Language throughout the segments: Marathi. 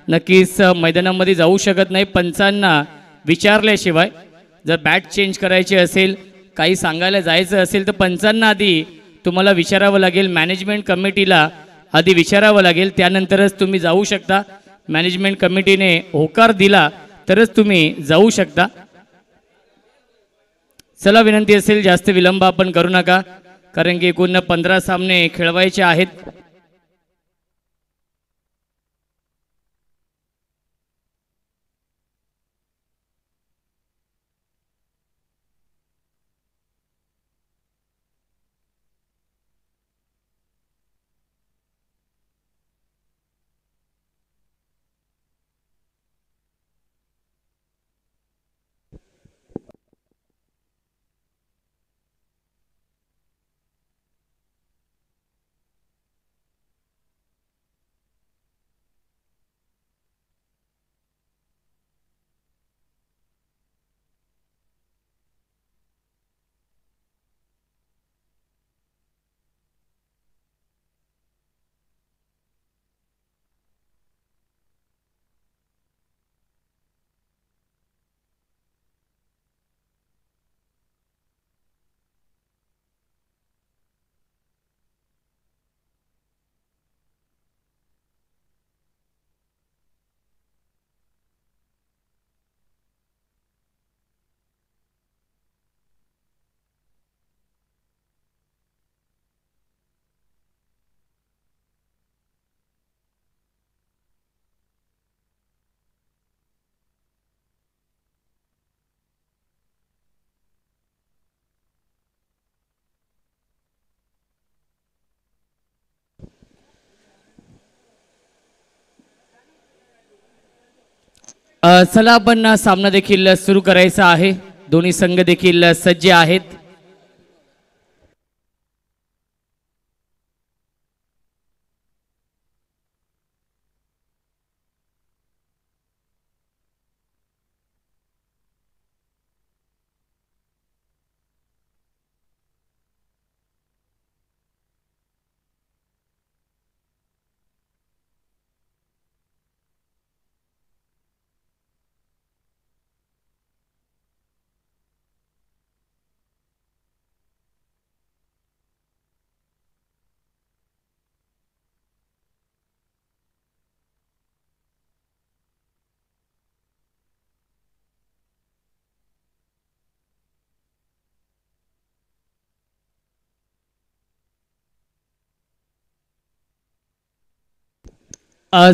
नक्कीच मैदानामध्ये जाऊ शकत नाही पंचांना विचारल्याशिवाय। जर बॅट चेंज करायची असेल, काही सांगायला जायचं असेल तर पंचांना आधी तुम्हाला विचारावं लागेल, मॅनेजमेंट कमिटीला आधी विचारावं लागेल, त्यानंतरच तुम्ही जाऊ शकता। मॅनेजमेंट कमिटीने होकार दिला तरच तुम्ही जाऊ शकता। चला विनंती असेल जास्त विलंब आपण करू नका, कारण की एकूण 15 सामने खेळवायचे आहेत। चला आपण सामना देखील सुरू करायचा आहे। दोन्ही संघ देखील सज्ज आहेत।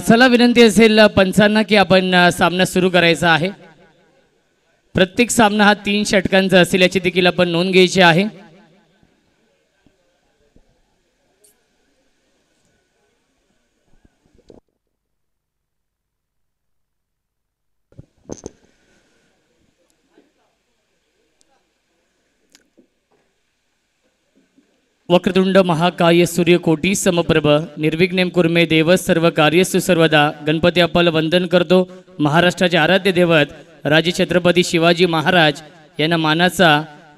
चला विनंती असेल पंचांना की आपण सामना सुरू करायचा आहे। प्रत्येक सामना हा 3 षटकांचा असेल याची देखील आपण नोंद घ्यायची आहे। वक्रतुंड महाकाय सूर्यकोटी समप्रभ निर्विघ्नं कुर्मे देव सर्व कार्येषु सर्वदा। गणपती अप्पाला वंदन करतो। महाराष्ट्राचे आराध्य दैवत राजे छत्रपती शिवाजी महाराज यांना मानाचा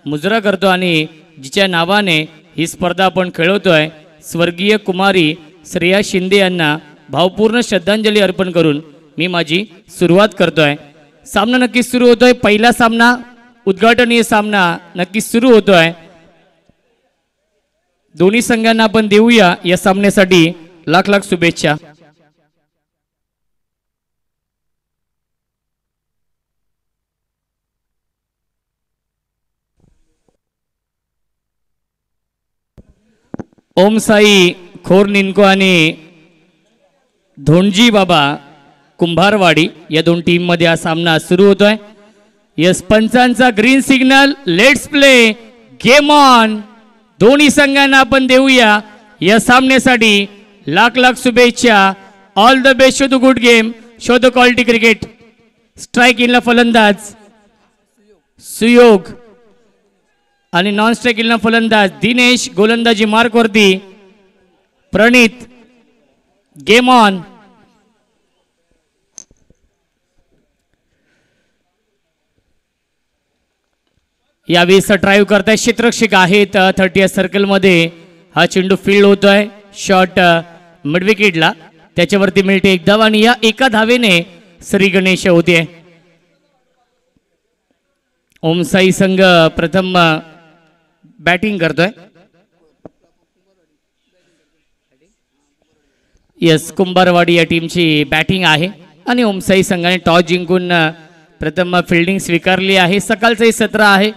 मुजरा करतो आणि जिच्या नावाने ही स्पर्धा आपण खेळवतोय स्वर्गीय कुमारी श्रेया शिंदे यांना भावपूर्ण श्रद्धांजली अर्पण करून मी माझी सुरुवात करतोय। सामना नक्कीच सुरू होतोय। पहिला सामना उद्घाटनीय सामना नक्कीच सुरू होतोय। दोन्ही संघांना आपण देऊया या सामन्यासाठी लाख लाख शुभेच्छा। ओम साई खोर निनको आणि धोंडजी बाबा कुंभारवाडी या दोन टीम मध्ये हा सामना सुरू होतोय। यस पंचांचा green signal, let's play, game on. दोन्ही संघांना आपण देऊया या सामन्यासाठी लाख लाख शुभेच्छा। All the best, show the good game, show the quality cricket. Strike इनला फलंदाज सुयोग आणि नॉन स्ट्राइक इनला फलंदाज दिनेश। गोलंदाजी मार्क वरती प्रणित। Game on. यावेळी ड्राइव्ह करताय क्षेत्ररक्षक आहेत 30 सर्कल मध्ये। हा चेंडू फील्ड होतोय, शॉट मिड विकेटला। त्याच्यावरती मिळते एक धाव आणि या एका धावेने श्री गणेश होते. ओमसाई संघ प्रथम बॅटिंग करतोय. यस, कुंभारवाडी या टीमची बॅटिंग आहे आणि ओमसाई संघाने टॉस जिंकून प्रथम फिल्डिंग स्वीकारली आहे. सकाळचंही सत्र आहे.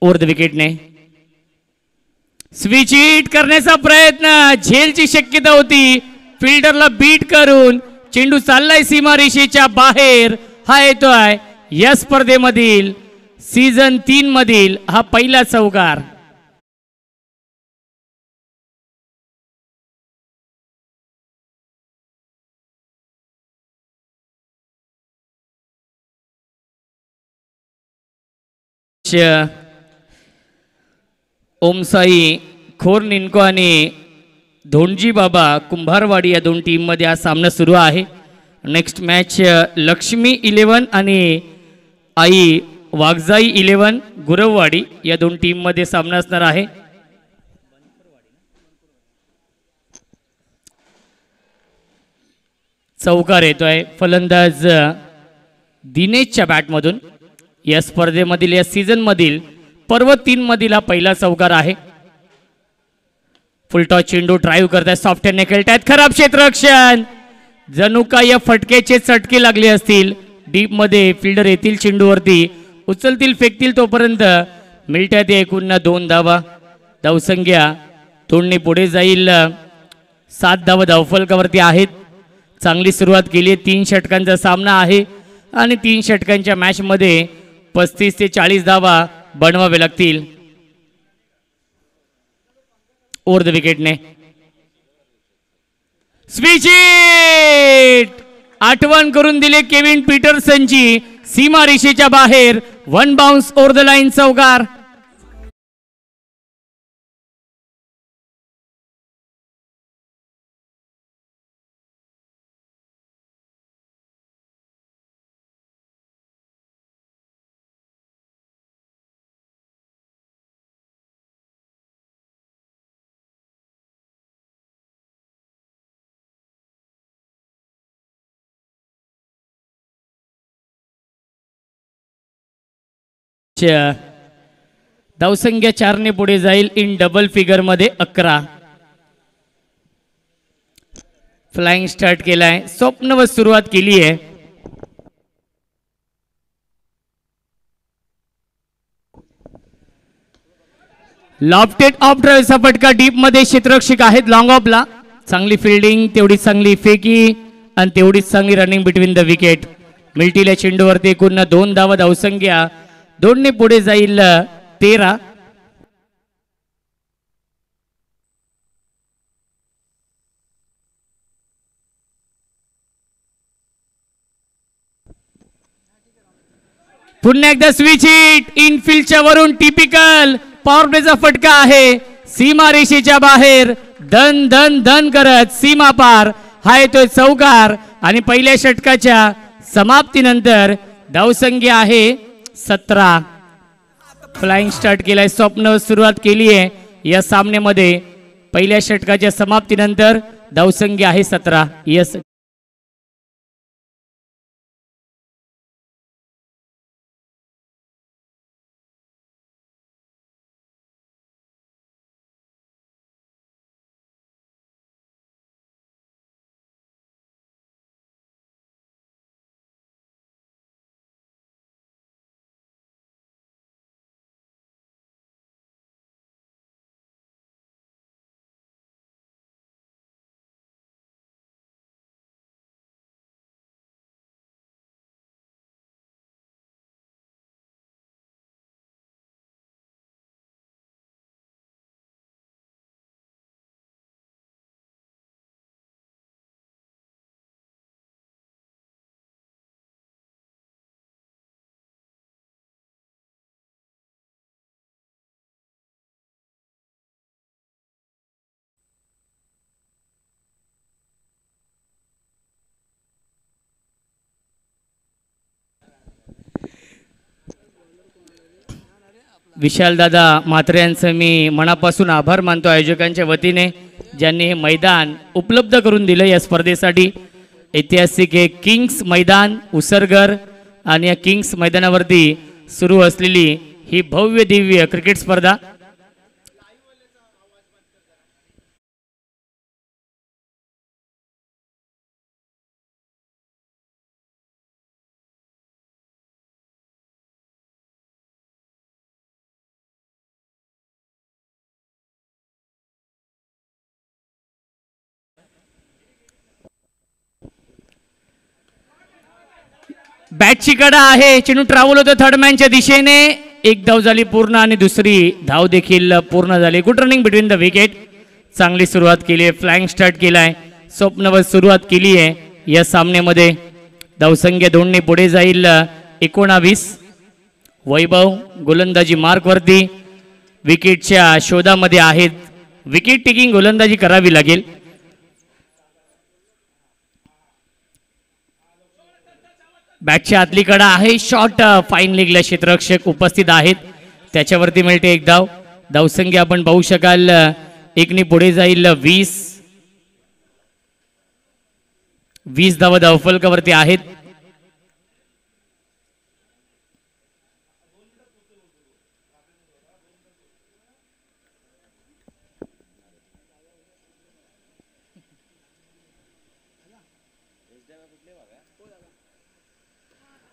ओव्हर द विकेटने स्विच हिट करण्याचा प्रयत्न, झेलची शक्यता होती, फिल्डरला बीट करून चेंडू चाललाय सीमारेषेच्या बाहेर. हा येतोय या स्पर्धेमधील सीझन 3 मधील हा पहिला चौकार. ओमसाई खोरनिन्को आणि धोंडजी बाबा कुंभारवाडी या दोन टीम मध्ये हा सामना सुरू आहे. नेक्स्ट मॅच लक्ष्मी 11 आणि आई वाघजाई 11 गुरववाडी या दोन टीम मध्ये सामना असणार आहे. चौकार येतोय फलंदाज दिनेशच्या बॅटमधून. या स्पर्धेमधील या सीझन मधील पर्व 3 मधील हा पहिला चौकार आहे. फुलटॉस चेंडू ड्राईव्ह करतायत, सॉफ्ट हँडने खेळतायत, खराब क्षेत्ररक्षण, जणू का या फटकेचे चटके लागले असतील. डीप मध्ये फिल्डर येतील चेंडूवरती, उचलतील फेकतील तोपर्यंत मिळतात एकूण 2 धावा. धावसंख्या तोडणे पुढे जाईल. 7 धावा धावफलकावरती आहेत. चांगली सुरुवात केली आहे. 3 षटकांचा सामना आहे आणि 3 षटकांच्या मॅच मध्ये 35 ते 40 धावा बनवावे लागतील. ओव्हर द विकेटने स्विच हिट, आठवण करून दिले केविन पीटरसनची. सीमा रेषेच्या बाहेर 1 बाउन्स ओव्हर द लाईन चौकार. धावसंख्या 4 ने पुढे जाईल. इन डबल फिगर मध्ये 11. फ्लाइंग स्टार्ट केलाय, स्वप्नवत सुरुवात केली आहे. लॉफ्टेड ऑफ ड्राईव्हचा फटका, डीप मध्ये क्षेत्ररक्षक आहेत लॉंग ऑफला. चांगली फिल्डिंग, तेवढीच चांगली फेकी आणि तेवढीच चांगली रनिंग बिटवीन द विकेट. मिळतील चेंडूवरती एकूण 2 धावा. धावसंख्या 2 ने पुढे जाईल 13. पुन्हा एकदा स्विच हिट, इनफिल्डच्या वरून टिपिकल पॉवर प्लेचा फटका आहे. सीमा रेषेच्या बाहेर धन धन धन करत सीमा पार. हा येतोय चौकार आणि पहिल्या षटकाच्या समाप्तीनंतर धावसंख्या आहे 17. फ्लाइंग स्टार्ट केलाय, स्वप्न सुरुवात केली आहे या सामन्यामध्ये. पहिल्या षटकाच्या समाप्तीनंतर धावसंख्या आहे 17. यस, विशाल दादा म्हात्रे यांचं मी मनापासून आभार मानतो आयोजकांच्या वतीने. ज्यांनी हे मैदान उपलब्ध करून दिलं या स्पर्धेसाठी. ऐतिहासिक हे किंग्स मैदान उसरगर आणि या किंग्स मैदानावरती सुरू असलेली ही भव्य दिव्य क्रिकेट स्पर्धा. बॅटची कडा आहे, चेंडू ट्रॅव्हल होतो थर्ड मॅनच्या दिशेने. एक धाव झाली पूर्ण आणि दुसरी धाव देखील पूर्ण झाली. Good running between the wicket. चांगली सुरुवात केली आहे, फ्लॅंग स्टार्ट केलाय, स्वप्नवत सुरुवात केली आहे या सामन्यामध्ये. धावसंख्या 2 पुढे जाईल 19. वैभव गोलंदाजी मार्कवरती विकेटच्या शोधामध्ये आहेत. विकेट टेकिंग गोलंदाजी करावी लागेल. बॅटच्या आतली कडा आहे, शॉट फाईन लेगला क्षेत्ररक्षक उपस्थित आहेत, त्याच्यावरती मिळते एक धाव. धावसंख्या आपण पाहू शकाल 1 पुढे जाईल 20 धावा धावफलकावरती आहेत.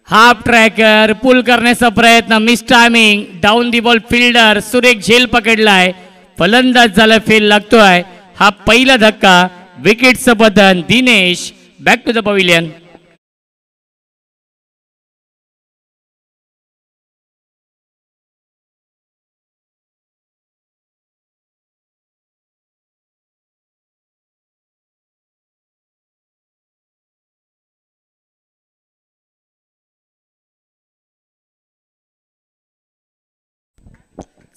हाफ ट्रॅकर पुल करण्याचा प्रयत्न, miss timing, down the ball fielder सुरेख झेल पकडलाय, फलंदाज झाला फेल लागतोय. हा पहिला धक्का, विकेटचं पतन. Dinesh back to the pavilion.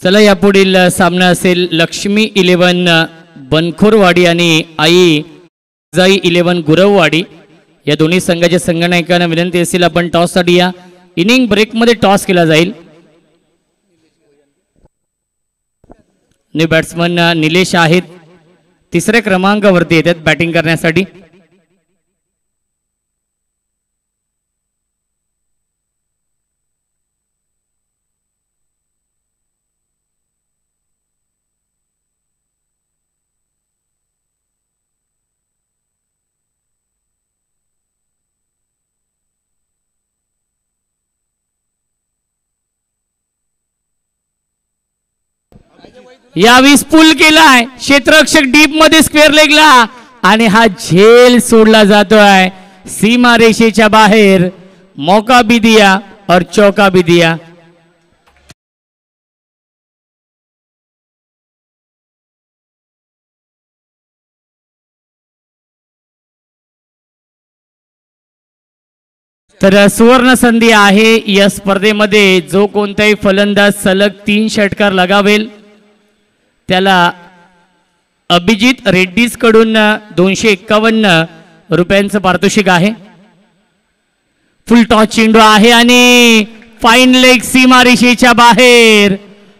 चला, या पुढील सामना असेल लक्ष्मी 11 बनखोरवाडी आणि आई जाई 11 गुरववाडी. या दोन्ही संघाच्या संघनायकांना विनंती असेल आपण टॉससाठी या. इनिंग ब्रेकमध्ये टॉस केला जाईल. न्यू बॅट्समन निलेश आहेत, 3ऱ्या क्रमांकावरती येतात बॅटिंग करण्यासाठी. यावेळी पुल केलाय, क्षेत्ररक्षक डीप मध्ये स्क्वेअर लेगला आणि हा झेल सोडला जातोय सीमा रेषेच्या बाहेर. मौका भी दिया और चौका भी दिया. तर सुवर्ण संधी आहे या स्पर्धेमध्ये. जो कोणताही फलंदाज सलग 3 षटकार लगावेल त्याला अभिजित रेड्डीज कडून 251 रुपयांचं पारितोषिक आहे. फुल टॉस चेंडू आहे आणि फाईन लेग सीमा रेषेच्या बाहेर.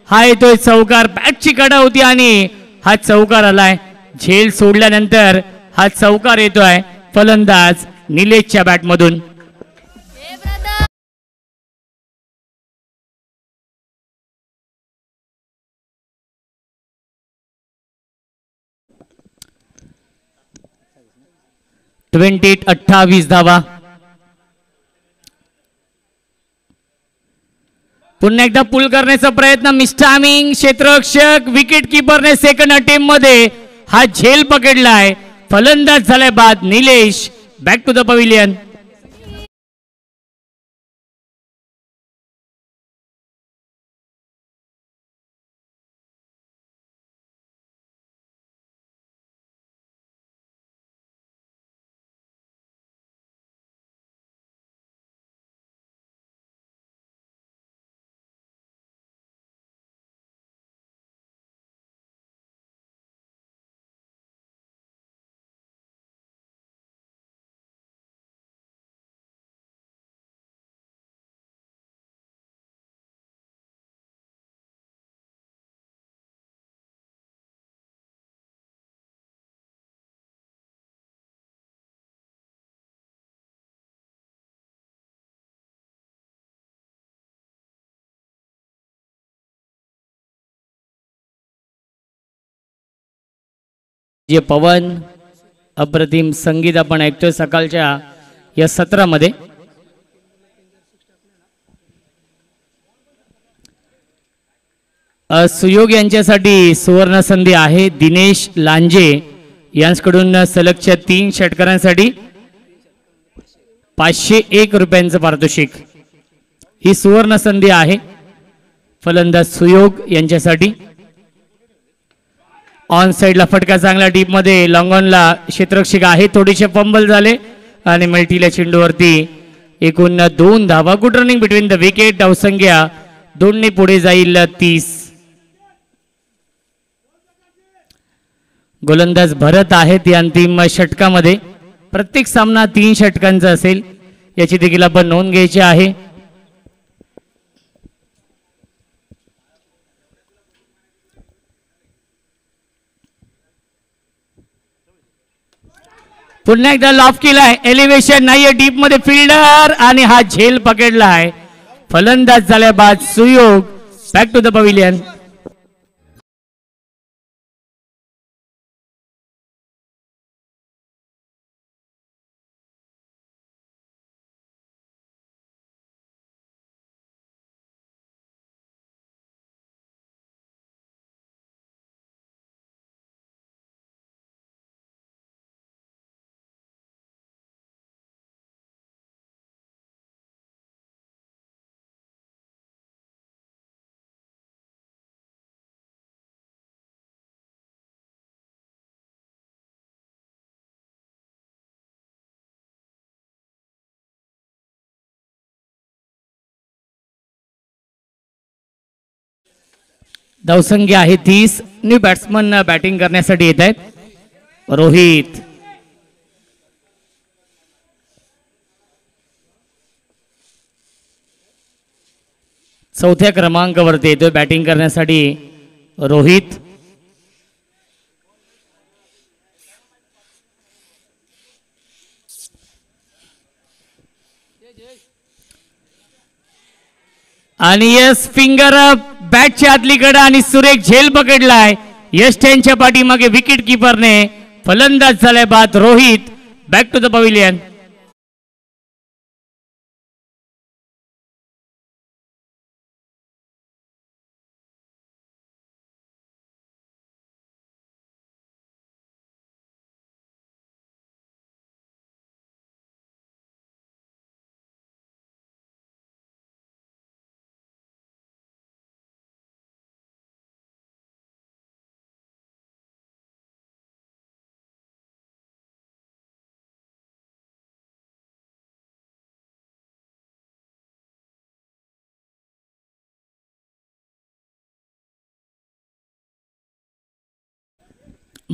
हा येतोय चौकार. बॅटची कडा होती आणि हा चौकार आलाय. झेल सोडल्यानंतर हा चौकार येतोय फलंदाज निलेशच्या बॅटमधून. ट्वेंटी 28 धावा. पुन्हा एकदा पुल करण्याचा प्रयत्न, मिस टायमिंग, क्षेत्ररक्षक विकेट किपरने सेकंड अटेम्प्ट मध्ये हा झेल पकडलाय. फलंदाज झालाय बाद. Nilesh back to the pavilion. जे पवन अप्रतिम संगीत आपण ऐकतोय सकाळच्या या सत्रामध्ये. सुयोग यांच्यासाठी सुवर्ण संधी आहे. दिनेश लांजे यांच्याकडून सलगच्या 3 षटकारांसाठी 501 रुपयांचं पारितोषिक. ही सुवर्ण संधी आहे फलंदाज सुयोग यांच्यासाठी. ऑन साइडला फटका चांगला डीप मध्ये लॉंग ऑनला क्षेत्ररक्षक आहे. थोडेसे फंबल झाले आणि मल्टीला चेंडूवरती एकूण 2 धावा. Good running between the wicket. धावसंख्या 2 ने पुढे जाईल 30. गोलंदाज भरत आहेत या अंतिम षटकामध्ये. प्रत्येक सामना 3 षटकांचा असेल याची देखील आपण नोंद घ्यायची आहे. पुन्हा एकदा लॉफ केलाय. एलिव्हेशन नाहीये डीप मध्ये फिल्डर आणि हा झेल पकडलाय. फलंदाज झाल्या बाद Suyog. Back to the pavilion. धावसंख्या आहे 30. न्यू बॅट्समन बॅटिंग करण्यासाठी येत आहेत. रोहित चौथ्या क्रमांकावरती येतोय बॅटिंग करण्यासाठी. रोहित आणि यस फिंगर बॅटच्या आतलीकडे आणि सुरेख झेल पकडलाय. यश त्यांच्या पाठीमागे विकेट किपरने. फलंदाज झालाय बाद Rohit. Back to the pavilion.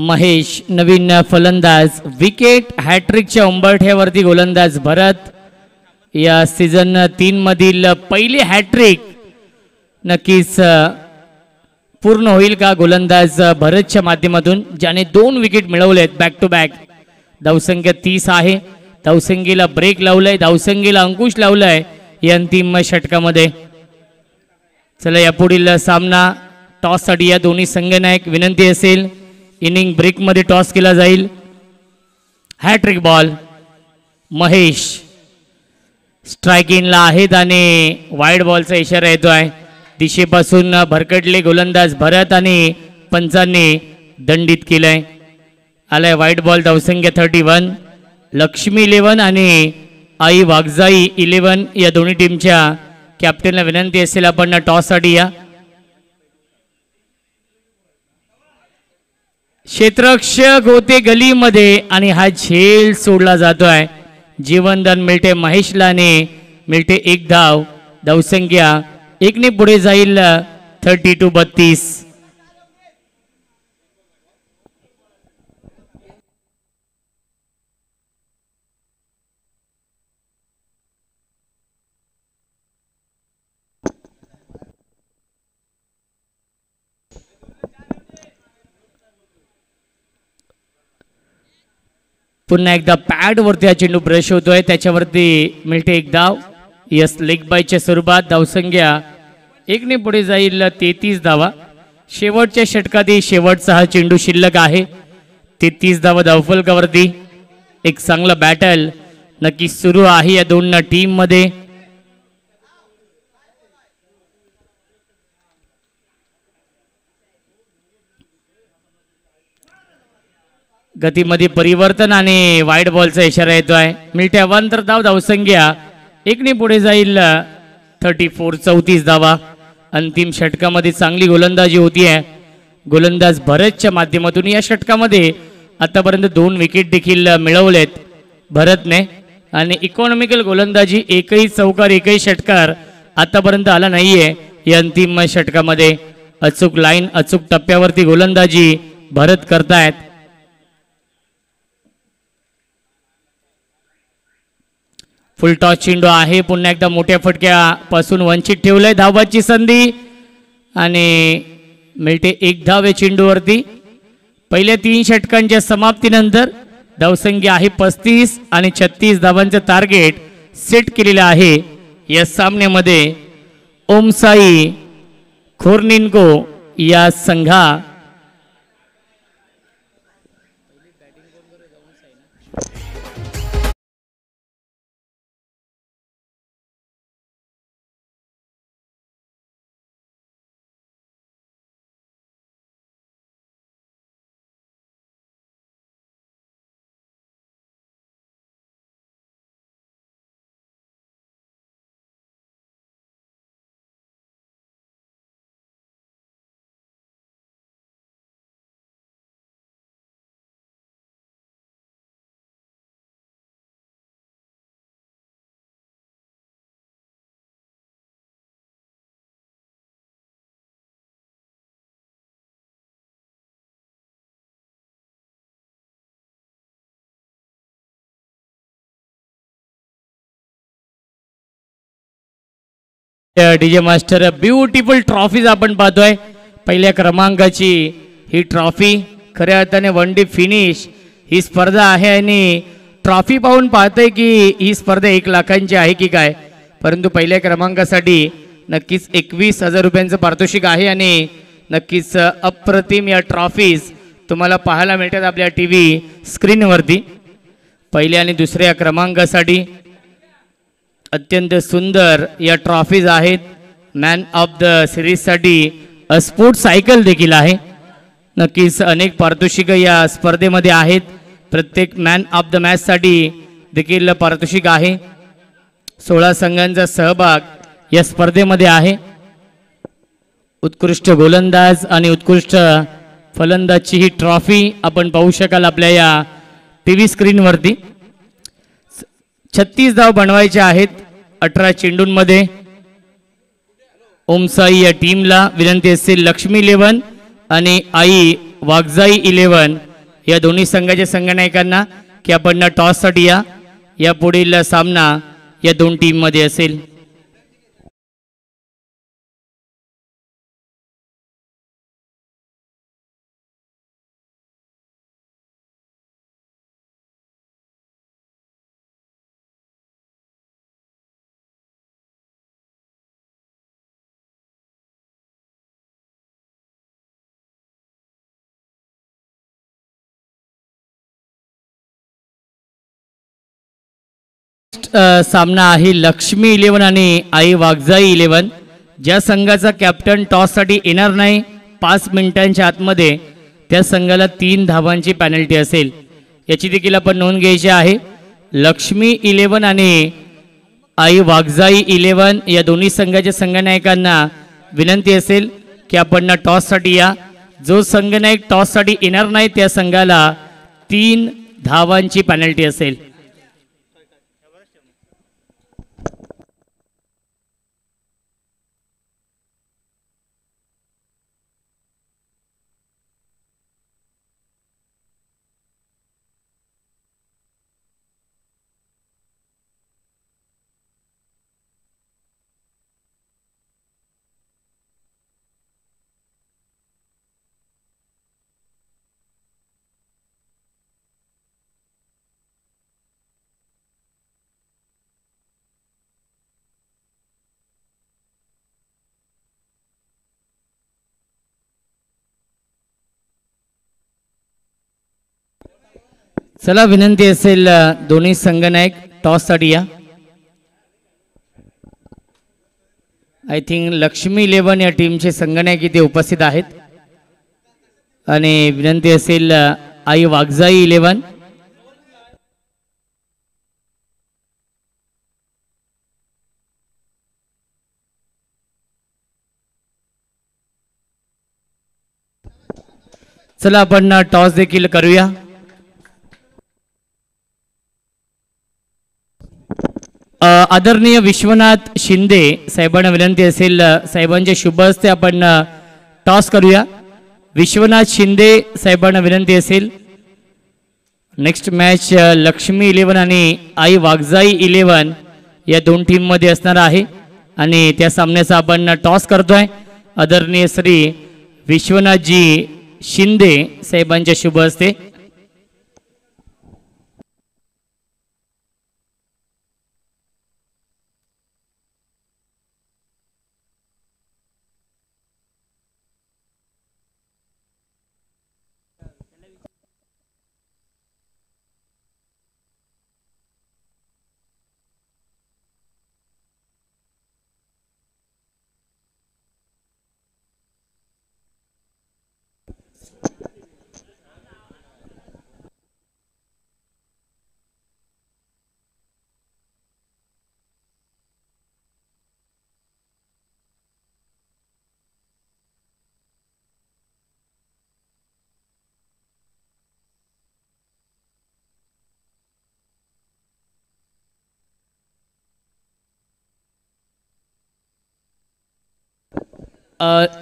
Mahesh नवीन फलंदाज. विकेट हॅट्रिकच्या उंबरठ्यावरती गोलंदाज भरत. या सीझन 3 मधील पहिली हॅट्रिक नक्कीच पूर्ण होईल का गोलंदाज भरतच्या माध्यमातून, ज्याने 2 विकेट मिळवलेत बॅक टू बॅक. धावसंख्या 30 आहे. धावसंख्येला ब्रेक लावलाय. धावसंख्येला अंकुश लावलाय या अंतिम षटकामध्ये. चला यापुढील सामना टॉस साठी या दोन्ही संघनायक विनंती असेल इनिंग ब्रेक मध्ये टॉस केला जाईल. Hat trick ball. महेश स्ट्राइकिंगला आहेत आणि वाईड बॉलचा इशारा येतोय. दिशेपासून भरकटले गोलंदाज भरत आणि पंचांनी दंडित केलंय. आलाय वाईड बॉल. धावसंख्या 31. लक्ष्मी 11 आणि आई वाघजाई 11 या दोन्ही टीमच्या कॅप्टनला विनंती असेल आपण टॉस साठी या. क्षेत्ररक्षक होते गलीमध्ये आणि हा झेल सोडला जातोय. जीवनदान मिळते महेशला आणि मिळते 1 धाव. धावसंख्या 1 ने पुढे जाईल 32. पुन्हा एकदा पॅड वरती हा चेंडू ब्रश होतोय. त्याच्यावरती मिळते 1 धाव. यस लेग बायच्या स्वरूपात. धावसंख्या 1 ने पुढे जाईल 33 धावा. शेवटच्या षटकात शेवटचा हा चेंडू शिल्लक आहे. 33 धावा धावफलकावरती. एक चांगला बॅटल नक्की सुरू आहे या दोन टीम मध्ये. गतीमध्ये परिवर्तन आणि वाईड बॉलचा इशारा येतोय. मिळते अवांतर धाव. धावसंख्या एकने पुढे जाईल 34 धावा. अंतिम षटकामध्ये चांगली गोलंदाजी होतीये. गोलंदाज भरतच्या माध्यमातून या षटकामध्ये आतापर्यंत 2 विकेट देखील मिळवलेत भरतने. आणि इकॉनॉमिकल गोलंदाजी एकही चौकार एकही षटकार आतापर्यंत आला नाहीये या अंतिम षटकामध्ये. अचूक लाईन अचूक टप्प्यावरती गोलंदाजी भरत करतायत. फुल टॉस चेंडू आहे. पुन्हा एकदा मोठ्या फटक्यापासून वंचित ठेवलंय. धावाची संधी आणि मिळते 1 धाव या चेंडूवरती. पहिल्या 3 षटकांच्या समाप्तीनंतर धावसंख्या आहे 35 आणि 36 धावांचं टार्गेट सेट केलेलं आहे या सामन्यामध्ये. ओमसाई खोर्निन्को या संघा डीजे मास्टर ब्युटिफुल ट्रॉफीज आपण पाहतोय. पहिल्या क्रमांकाची ही ट्रॉफी खऱ्या अर्थाने 1 डे फिनिश ही स्पर्धा आहे. आणि ट्रॉफी पाहून पाहतोय की ही स्पर्धा 1 लाखांची आहे की काय. परंतु पहिल्या क्रमांकासाठी नक्कीच 21,000 रुपयांचं पारितोषिक आहे. आणि नक्कीच अप्रतिम या ट्रॉफीज तुम्हाला पाहायला मिळतात आपल्या TV स्क्रीनवरती. पहिल्या आणि दुसऱ्या क्रमांकासाठी अत्यंत सुंदर या ट्रॉफीज आहेत. मॅन ऑफ द सिरीजसाठी स्पोर्ट्स सायकल देखील आहे. नक्कीच अनेक पारितोषिक या स्पर्धेमध्ये आहेत. प्रत्येक मॅन ऑफ द मॅचसाठी देखील पारितोषिक आहे. 16 संघांचा सहभाग या स्पर्धेमध्ये आहे. उत्कृष्ट गोलंदाज आणि उत्कृष्ट फलंदाजची ही ट्रॉफी आपण पाहू शकाल आपल्या या TV स्क्रीनवरती. 36 धाव बनवायचे आहेत 18 चेंडूंमध्ये. ओमसाई या टीमला विनंती असेल लक्ष्मी 11 आणि आई वागजाई 11 या दोन्ही संघाच्या संघनायकांना की आपण टॉससाठी या पुढील सामना या 2 टीममध्ये असेल. सामना आहे लक्ष्मी 11 आणि आई वागजाई 11. ज्या संघाचा कॅप्टन टॉससाठी येणार नाही 5 मिनिटांच्या आतमध्ये त्या संघाला 3 धावांची पेनल्टी असेल. याची देखील आपण नोंद घ्यायची आहे. लक्ष्मी 11 आणि आई वागजाई 11 या दोन्ही संघाच्या संघनायकांना विनंती असेल की आपण टॉससाठी या. जो संघनायक टॉससाठी येणार नाही त्या संघाला 3 धावांची पेनल्टी असेल. चला विनंती असेल दोन्ही संघनायक टॉससाठी या. आय थिंक लक्ष्मी 11 या टीमचे संघनायक इथे उपस्थित आहेत आणि विनंती असेल आई वाघजाई 11. चला आपण टॉस देखील करूया. आदरणीय विश्वनाथ शिंदे साहेबांना विनंती असेल साहेबांच्या शुभ हस्ते आपण टॉस करूया. विश्वनाथ शिंदे साहेबांना विनंती असेल. नेक्स्ट मॅच लक्ष्मी 11 आणि आई वाघजाई 11 या दोन टीम मध्ये असणार आहे आणि त्या सामन्याचा आपण टॉस करतोय. आदरणीय श्री विश्वनाथजी शिंदे साहेबांच्या शुभ हस्ते.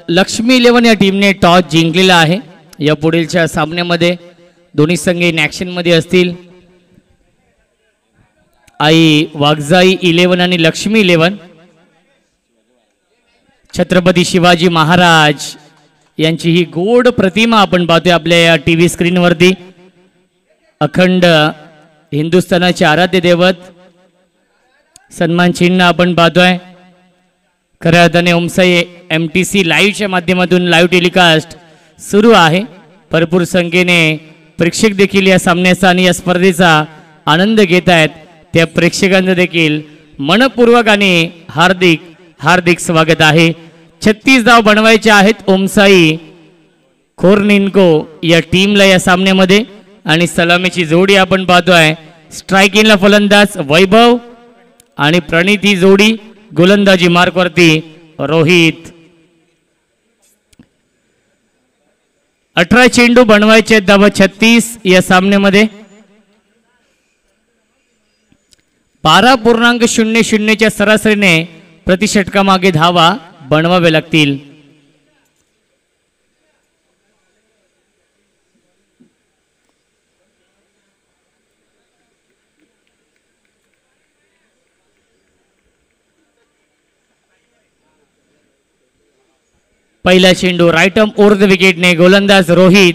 लक्ष्मी 11 या टीमने टॉस जिंकलेला आहे. या पुढीलच्या सामन्यामध्ये दोन्ही संघ इन ॲक्शन मध्ये असतील. आई वाघजाई 11 आणि लक्ष्मी 11. छत्रपती शिवाजी महाराज यांची ही गोड प्रतिमा आपण पाहतोय आपल्या या टीव्ही स्क्रीनवरती. अखंड हिंदुस्थानाचे आराध्य दैवत सन्मान चिन्ह आपण पाहतोय. खऱ्या अर्थाने ओमसाई MTC लाईव्हच्या माध्यमातून लाईव्ह टेलिकास्ट सुरू आहे. भरपूर संख्येने प्रेक्षक देखील या सामन्याचा आणि या स्पर्धेचा आनंद घेत आहेत. त्या प्रेक्षकांचं देखील मनपूर्वक आणि हार्दिक हार्दिक स्वागत आहे. 36 धाव बनवायचे आहेत ओमसाई खोरनिन्को या टीमला या सामन्यामध्ये आणि सलामीची जोडी आपण पाहतोय. स्ट्रायकिंगला फलंदाज वैभव आणि प्रणित ही जोडी. गोलंदाजी मार्कवरती रोहित. 18 चेंडू बनवायचे धावा 36 या सामन्यामध्ये. 12.00 सरासरीने प्रति षटकामागे धावा बनवावे लागतील. पहिला चेंडू राईट आर्म ओव्हर द विकेटने. गोलंदाज रोहित.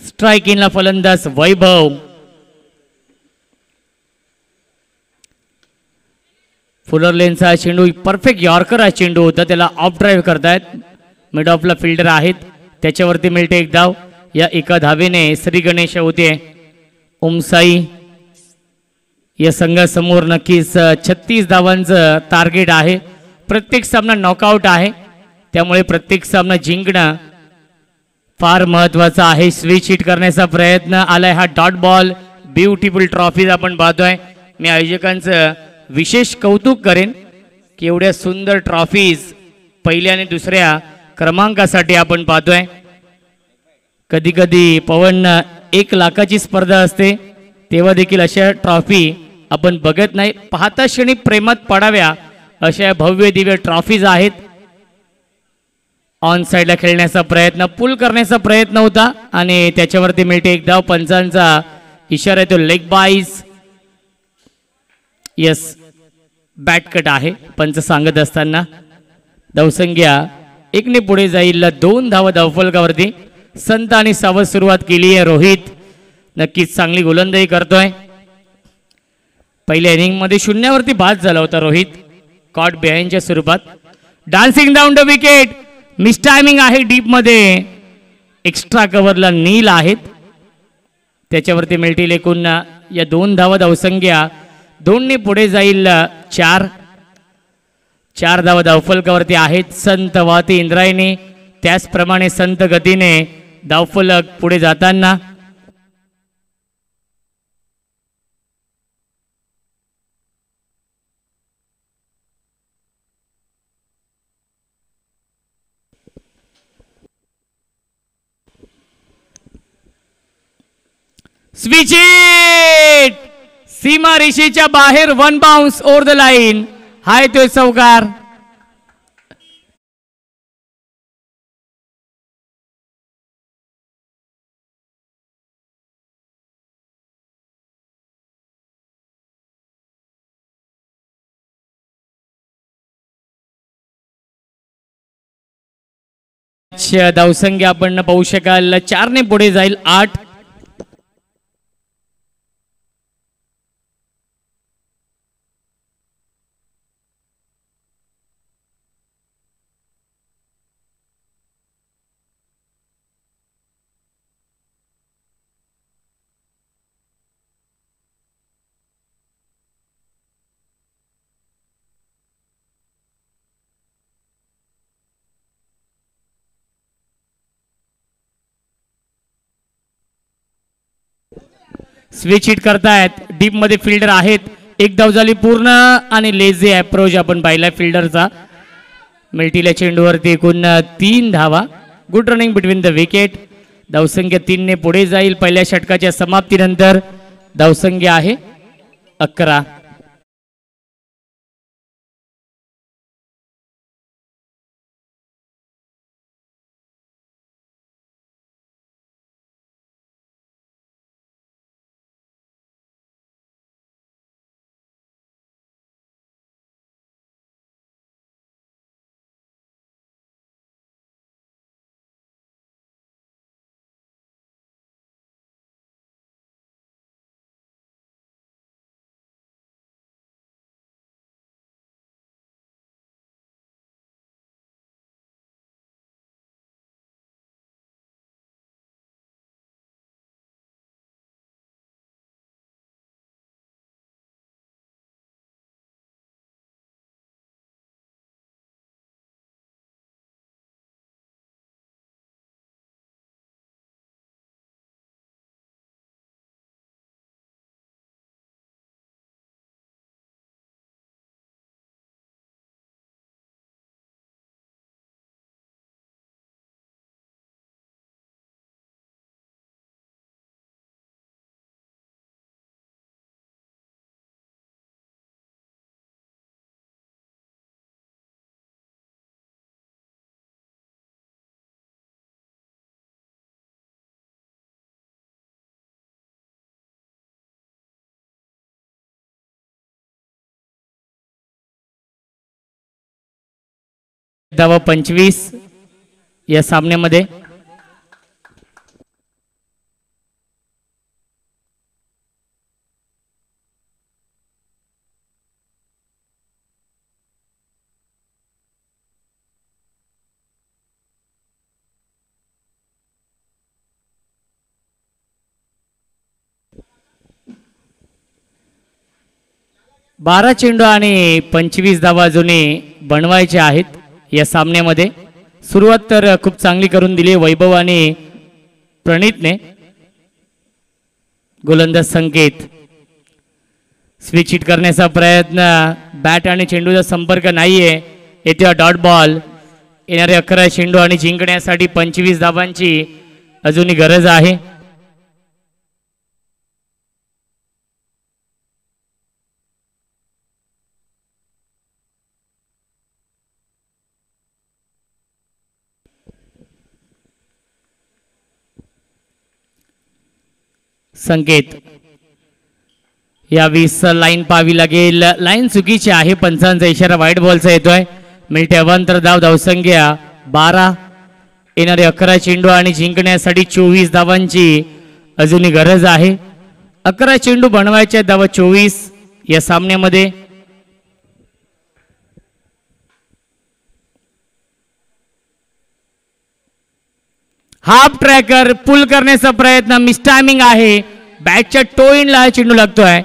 स्ट्रायकिंगला फलंदाज वैभव. फुलर लेनचा चेंडू परफेक्ट यॉर्कर हा चेंडू होता. त्याला ऑफ ड्राईव्ह करतायत. मिड ऑफला फिल्डर आहेत त्याच्यावरती मिळते एक धाव. या एका धावेने श्री गणेश होते. ओमसाई या संघासमोर नक्कीच 36 धावांचं टार्गेट आहे. प्रत्येक सामना नॉकआउट आहे त्यामुळे प्रत्येक सामना जिंकणं फार महत्वाचा आहे. स्विच हिट करण्याचा प्रयत्न आलाय. हा डॉट बॉल ब्युटिफुल ट्रॉफीज आपण पाहतोय. मी आयोजकांचं विशेष कौतुक करेन की एवढ्या सुंदर ट्रॉफीज पहिल्या आणि दुसऱ्या क्रमांकासाठी आपण पाहतोय. कधी कधी पवन 1 लाखाची स्पर्धा असते तेव्हा देखील अशा ट्रॉफी आपण बघत नाही. पाहता क्षणी प्रेमात पडाव्या अशा भव्य दिव्य ट्रॉफीज आहेत. ऑन साइडला खेळण्याचा प्रयत्न पुल करण्याचा प्रयत्न होता आणि त्याच्यावरती मिळते एक धाव. पंचांचा इशारा आहे तो लेग बाईज. यस बॅट कट आहे पंच सांगत असताना. धावसंख्या 1 ने पुढे जाईल. 2 धावा धावफलकावरती. संत आणि सावध सुरुवात केली आहे. रोहित नक्कीच चांगली गोलंदाजी करतोय. पहिल्या इनिंग मध्ये 0 वरती बाद झाला होता रोहित कॉट बिहाइंडच्या स्वरूपात. Dancing down the wicket. Miss timing आहे डीप मध्ये. एक्स्ट्रा कव्हरला नील आहेत. त्याच्यावरती मिळतील एकूण या 2 धावा धावसंख्या 2ने पुढे जाईल 4 धावा धावफलकावरती आहेत संत वाहते इंद्रायणी त्याचप्रमाणे संत गतीने धावफलक पुढे जाताना स्विच इट सीमा रेषेच्या बाहेर 1 बाउन्स ओव्हर द लाईन हाय तो चौकार धावसंख्या आपण पाहू शकाल 4ने पुढे जाईल 8 स्विच हिट करतायत डीप मध्ये फिल्डर आहेत एक धाव झाली पूर्ण आणि लेझी अप्रोच आपण पाहिला फिल्डरचा मिळतील्या चेंडूवरती एकूण 3 धावा good running between the wicket धावसंख्या 3ने पुढे जाईल पहिल्या षटकाच्या समाप्तीनंतर धावसंख्या आहे 11 धावा 25 या सामन्यामध्ये बारा चेंडू आणि 25 धावा अजूनही बनवायचे आहेत या सामन्यामध्ये सुरुवात तर खूप चांगली करून दिली वैभव आणि प्रणीतने गोलंदाज संकेत स्विच हिट करण्याचा प्रयत्न बॅट आणि चेंडूचा संपर्क नाहीये येथे डॉट बॉल येणारे 11 चेंडू आणि जिंकण्यासाठी 25 धावांची अजूनही गरज आहे संकेत या 20 लाईन पाहावी लागेल लाईन चुकीची आहे पंचांचा इशारा व्हाईट बॉलचा येतोय मिळते अवांतर धावसंख्या 12 येणारे 11 चेंडू आणि जिंकण्यासाठी 24 धावांची अजूनही गरज आहे 11 चेंडू बनवायचे धावा 24 या सामन्यामध्ये हाफ ट्रॅकर पुल करण्याचा प्रयत्न मिस टायमिंग आहे बॅटच्या टो इनला हा चेंडू लागतोय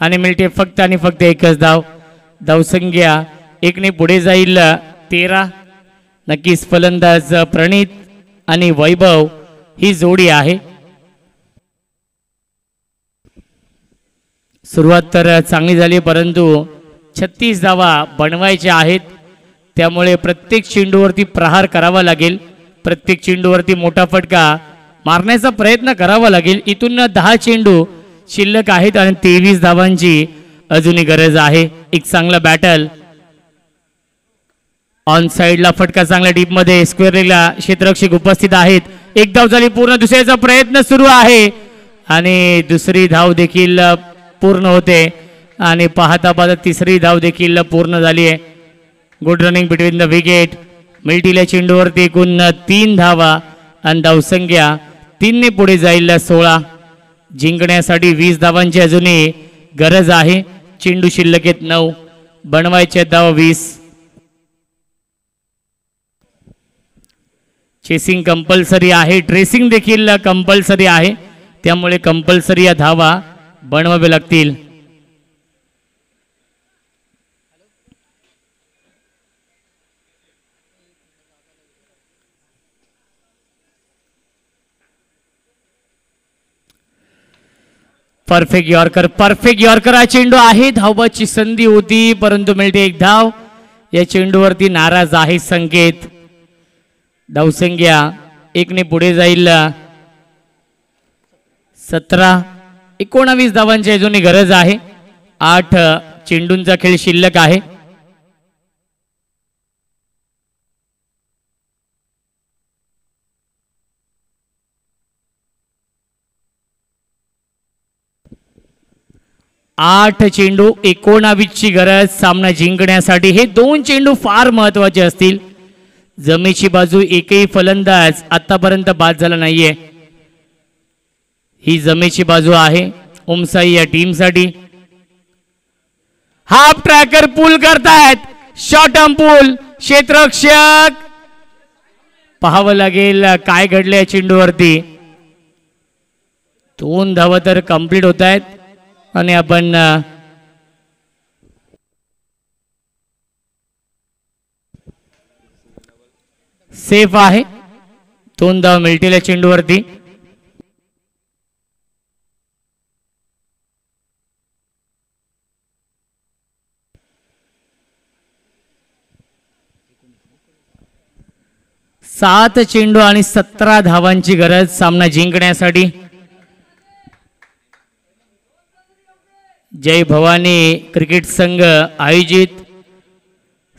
आणि मिळते फक्त आणि फक्त एकच धाव. धावसंख्या एकने पुढे जाईल 13. नक्कीच फलंदाज प्रणित आणि वैभव ही जोडी आहे. सुरुवात तर चांगली झाली परंतु 36 धावा बनवायच्या आहेत. त्यामुळे प्रत्येक चेंडूवरती प्रहार करावा लागेल. प्रत्येक चेंडूवरती मोठा फटका मारण्याचा प्रयत्न करावा लागेल. इथून 10 चेंडू शिल्लक आहेत आणि 23 धावांची अजूनही गरज आहे. एक चांगला बॅटल ऑन साइडला फटका चांगल्या डीप मध्ये स्क्वेअर लेगला क्षेत्ररक्षक उपस्थित आहेत. एक धाव झाली पूर्ण. दुसऱ्याचा प्रयत्न सुरू आहे आणि दुसरी धाव देखील पूर्ण होते आणि पाहता पाहता तिसरी धाव देखील पूर्ण झाली आहे. Good running between the wicket. मिल्टील्या चेंडूवरती एकूण 3 धावा आणि धावसंख्या 3 ने पुढे जाईल 16. जिंकण्यासाठी 20 धावांची अजूनही गरज आहे. चेंडू शिल्लक आहेत 9. बनवायचे धाव 20. चेसिंग कंपल्सरी आहे. ट्रेसिंग देखील कंपल्सरी आहे. त्यामुळे कंपल्सरी या धावा बनवावे लागतील. परफेक्ट यॉर्कर हा चेंडू आहे. धावबाची संधी होती परंतु मिळते एक धाव. या चेंडूवरती नाराज आहे संकेत. धावसंख्या 1 ने पुढे जाईल 17. 19 धावांची अजूनही गरज आहे. 8 चेंडूंचा खेळ शिल्लक आहे. आठ चेंडू 19 ची गरज सामना जिंकण्यासाठी. हे 2 चेंडू फार महत्वाचे असतील. जमेची बाजू एकही फलंदाज आतापर्यंत बाद झाला नाहीये. ही जमेची बाजू आहे ओमसाई या टीम साठी. हाफ ट्रॅकर पूल करतायत. शॉर्ट टर्म पूल. क्षेत्ररक्षक पाहावं लागेल काय घडलं या चेंडूवरती. 2 धावा तर कंप्लीट होत आहेत आणि आपण सेफ आहे. 2 धावा मिळतील या चेंडूवरती. सात चेंडू आणि 17 धावांची गरज सामना जिंकण्यासाठी. जय भवानी क्रिकेट संघ आयोजित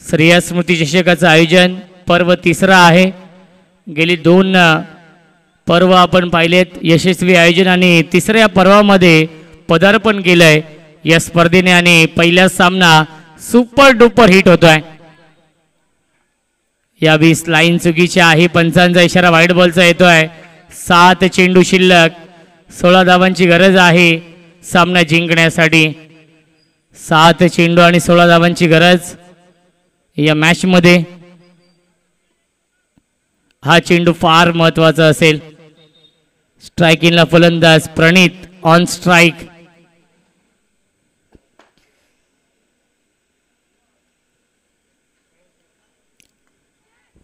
श्रेया स्मृती चषकाचं आयोजन पर्व 3रा आहे. गेली 2 पर्व आपण पाहिलेत यशस्वी आयोजन आणि 3ऱ्या पर्वामध्ये पदार्पण केलंय या स्पर्धेने आणि पहिला सामना सुपर डुपर हिट होतोय. या 20 लाईन चुकीची आहे. पंचांचा इशारा व्हाईट बॉलचा येतोय. 7 चेंडू शिल्लक 16 धावांची गरज आहे सामना जिंकण्यासाठी. 7 चेंडू आणि 16 धावांची गरज या मॅच मध्ये. हा चेंडू फार महत्वाचा असेल. स्ट्रायकिंगला फलंदाज प्रणित ऑन स्ट्राइक.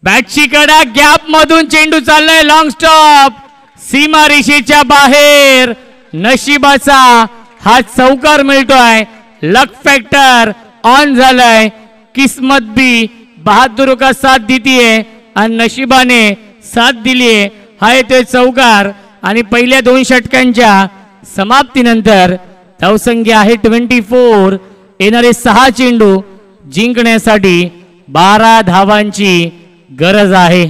बॅटची कडा गॅप मधून चेंडू चाललाय. लॉंग स्टॉप सीमा रेषेच्या बाहेर. नशिबाचा हा चौकार मिळतोय. लक फॅक्टर ऑन झालाय. किस्मत भी बहादुर का साथ देतीये आणि नशिबाने साथ दिलीये. हा येतोय चौकार आणि पहिल्या 2 षटकांच्या समाप्तीनंतर धावसंख्या आहे 24. येणारे 6 चेंडू जिंकण्यासाठी 12 धावांची गरज आहे.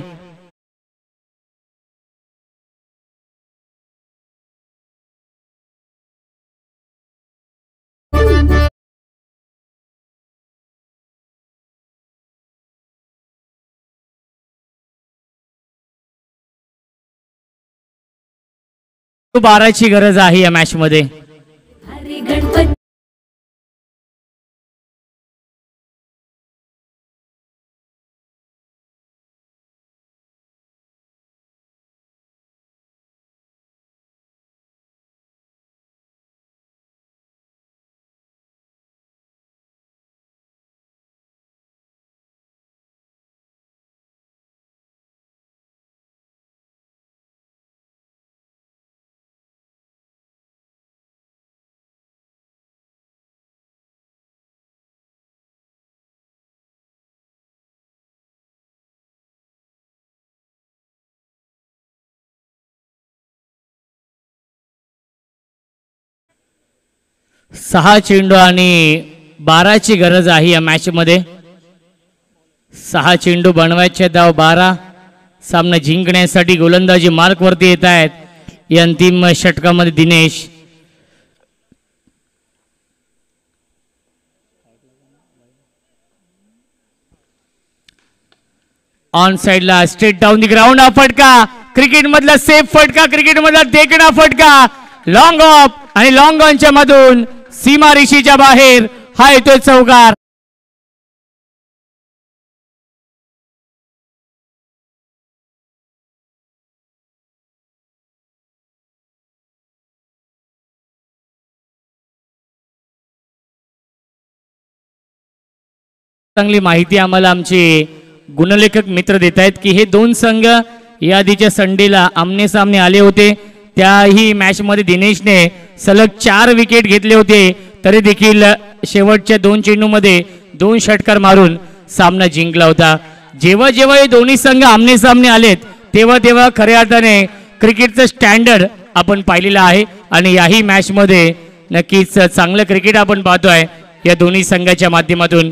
बाराची गरज आहे या मॅच मध्ये. 6 चेंडू आणि 12ची गरज आहे या मॅच मध्ये. 6 चेंडू बनवायचे, धाव 12. सामना जिंकण्यासाठी गोलंदाजी मार्क वरती येत आहेत. या अंतिम षटकामध्ये दिनेश ऑन साइडला स्ट्रेट डाऊन दी ग्राउंड हा फटका, क्रिकेट मधला सेफ फटका, क्रिकेट मधला देखणा फटका, लॉंग ऑफ आणि लॉंग ऑनच्या मधून सीमा रेषेच्या बाहेर हा येतोय चौकार. चांगली माहिती आम्हाला आमचे गुणलेखक मित्र देत आहेत की हे दोन संघ या आधीच्या संडेला आमने सामने आले होते. त्याही मॅच मध्ये दिनेशने सलग 4 विकेट घेतले होते, तरी देखील शेवटच्या 2 चेंडूमध्ये 2 षटकार मारून सामना जिंकला होता. जेव्हा जेव्हा हे दोन्ही संघ आमने सामने आलेत तेव्हा तेव्हा खऱ्या अर्थाने क्रिकेटचं स्टँडर्ड आपण पाहिलेलं आहे आणि याही मॅच मध्ये नक्कीच चांगलं क्रिकेट आपण पाहतोय या दोन्ही संघाच्या माध्यमातून.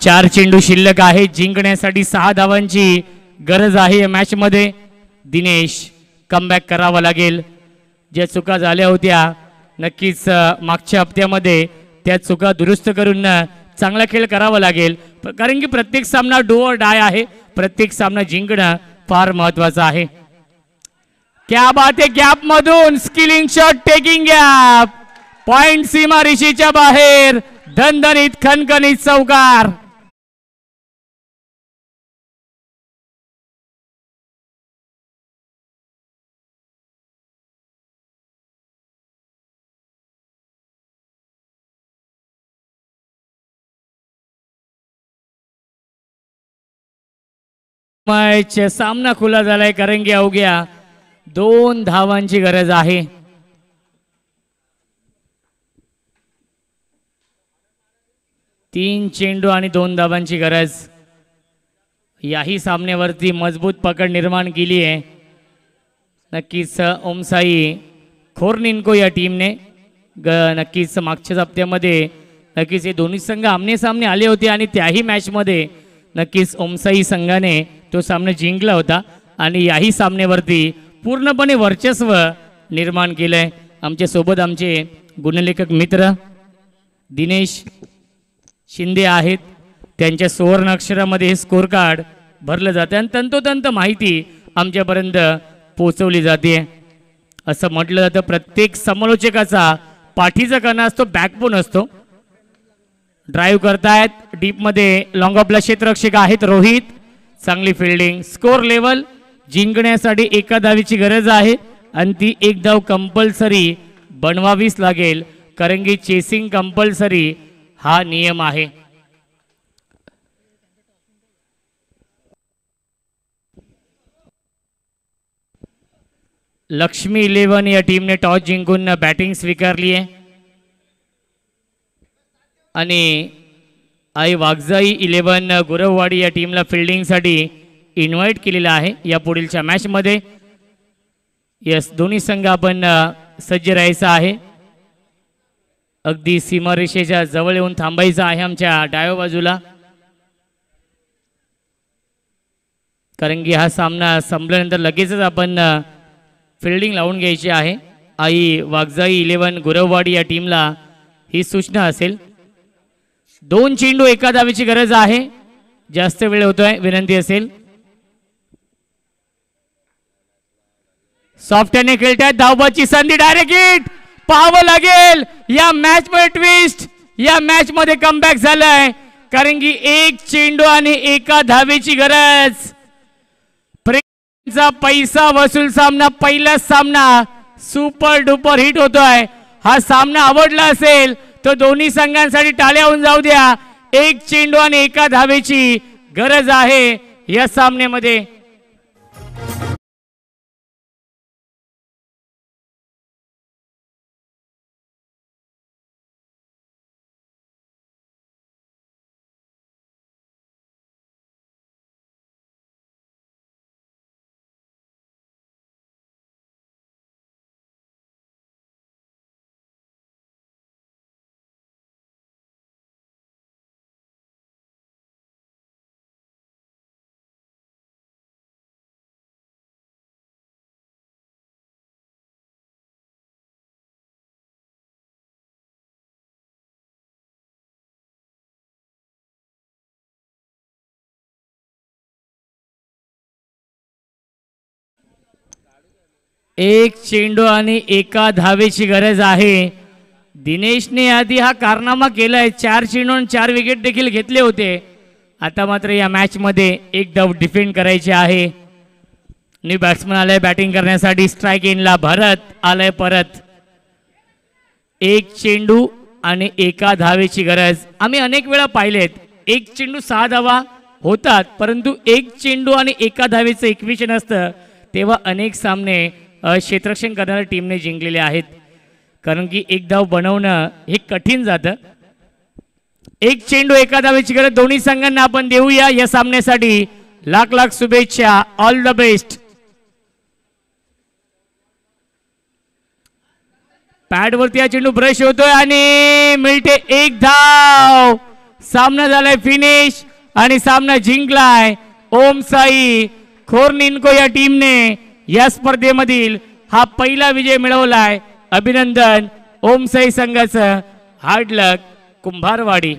4 चेंडू शिल्लक आहे, जिंकण्यासाठी 6 धावांची गरज आहे या मॅच मध्ये. दिनेश कमबॅक करावा लागेल. ज्या चुका झाल्या होत्या नक्कीच मागच्या हप्त्यामध्ये त्या चुका दुरुस्त करून चांगला खेळ करावा लागेल, कारण की प्रत्येक सामना डू ऑर डाय आहे. प्रत्येक सामना जिंकणं फार महत्वाचं आहे. क्या बात आहे, गॅप मधून स्किलिंग शॉट, टेकिंग गॅप, पॉइंट सीमा रेषेच्या बाहेर, दणदणीत खणखणीत चौकार. मॅच सामना खुला झालाय, कारण की अवघ्या 2 धावांची गरज आहे. तीन चेंडू आणि 2 धावांची गरज. याही सामन्यावरती मजबूत पकड निर्माण केली आहे नक्कीच ओमसाई खोरनिन्को या टीमने. नक्कीच मागच्याच हप्त्यामध्ये नक्कीच हे दोन्ही संघ आमने सामने आले होते आणि त्याही मॅचमध्ये नक्कीच ओमसाई संघाने तो सामना जिंकला होता आणि याही सामन्यावरती पूर्णपणे वर्चस्व निर्माण केलंय. आमच्या सोबत आमचे गुणलेखक मित्र दिनेश शिंदे आहेत. त्यांच्या सुवर्ण अक्षरामध्ये हे स्कोर कार्ड भरलं जातं आणि तंतोतंत माहिती आमच्यापर्यंत पोहोचवली जाते. असं म्हटलं जातं प्रत्येक समालोचकाचा पाठीचा कणा असतो, बॅकबोन असतो. ड्राईव्ह करतायत डीप मध्ये, लॉंग ऑफला क्षेत्ररक्षक आहेत रोहित. चांगली फिल्डिंग, स्कोर लेवल जिंकण्यासाठी 1 धावीची गरज आहे आणि ती 1 धाव कंपल्सरी बनवावीच लागेल, कारण की चेसिंग कंपल्सरी हा नियम आहे. लक्ष्मी 11 या टीमने टॉस जिंकून बॅटिंग स्वीकारली आहे आणि आई वाघजाई 11 गुरववाडी या टीमला फिल्डिंगसाठी इन्व्हाइट केलेलं आहे या पुढीलच्या मॅचमध्ये. यस, दोन्ही संघ आपण सज्ज राहायचं आहे. अगदी सीमारेषेच्या जवळ येऊन थांबायचं आहे आमच्या डाव्या बाजूला, कारण की हा सामना संपल्यानंतर लगेचच आपण फिल्डिंग लावून घ्यायची आहे. आई वाघजाई 11 गुरववाडी या टीमला ही सूचना असेल. 2 चेंडू 1 धावेची गरज आहे. जास्त वेळ होतोय, विनंती असेल. सॉफ्टने खेळतायत, धावबाची संधी, डायरेक्ट हिट, पाहावं लागेल. या मॅच मध्ये ट्विस्ट, या मॅच मध्ये कमबॅक झालाय, कारण की 1 चेंडू आणि 1 धावेची गरज. प्रेमचा पैसा वसूल सामना, पहिला सामना सुपर डुपर हिट होतोय. हा सामना आवडला असेल तर दोन्ही संघांसाठी टाळ्या होऊन जाऊ द्या. 1 चेंडू आणि 1 धावेची गरज आहे या सामन्यामध्ये. एक चेंडू आणि एका धावेची गरज आहे. दिनेशने आधी हा कारनामा केलाय, 4 चेंडू आणि 4 विकेट देखील घेतले होते. आता मात्र या मॅच मध्ये एक धाव डिफेंड करायची आहे. न्यू बॅट्समन आलाय बॅटिंग करण्यासाठी. स्ट्राइक इनला भरत आलाय परत. एक चेंडू आणि एका धावेची गरज. आम्ही अनेक वेळा पाहिलेत एक चेंडू 6 धावा होतात, परंतु एक चेंडू आणि एका धावेचं इक्वेशन असतं तेव्हा अनेक सामने क्षेत्ररक्षण करणाऱ्या टीमने जिंकलेले आहेत. कारण की एक धाव बनवणं हे कठीण जातं. एक चेंडू एका धावेची गरज दोन्ही संघांना आपण देऊया या सामन्यासाठी. लाख लाख शुभेच्छा. All the best. पॅड वरती हा चेंडू ब्रश होतोय आणि मिळते एक धाव. सामना झालाय फिनिश आणि सामना जिंकलाय ओम साई खोर्निन्को या टीमने. या स्पर्धेमधील हा पहिला विजय मिळवलाय. अभिनंदन ओम साई संघाचं. हार्ड लक कुंभारवाडी.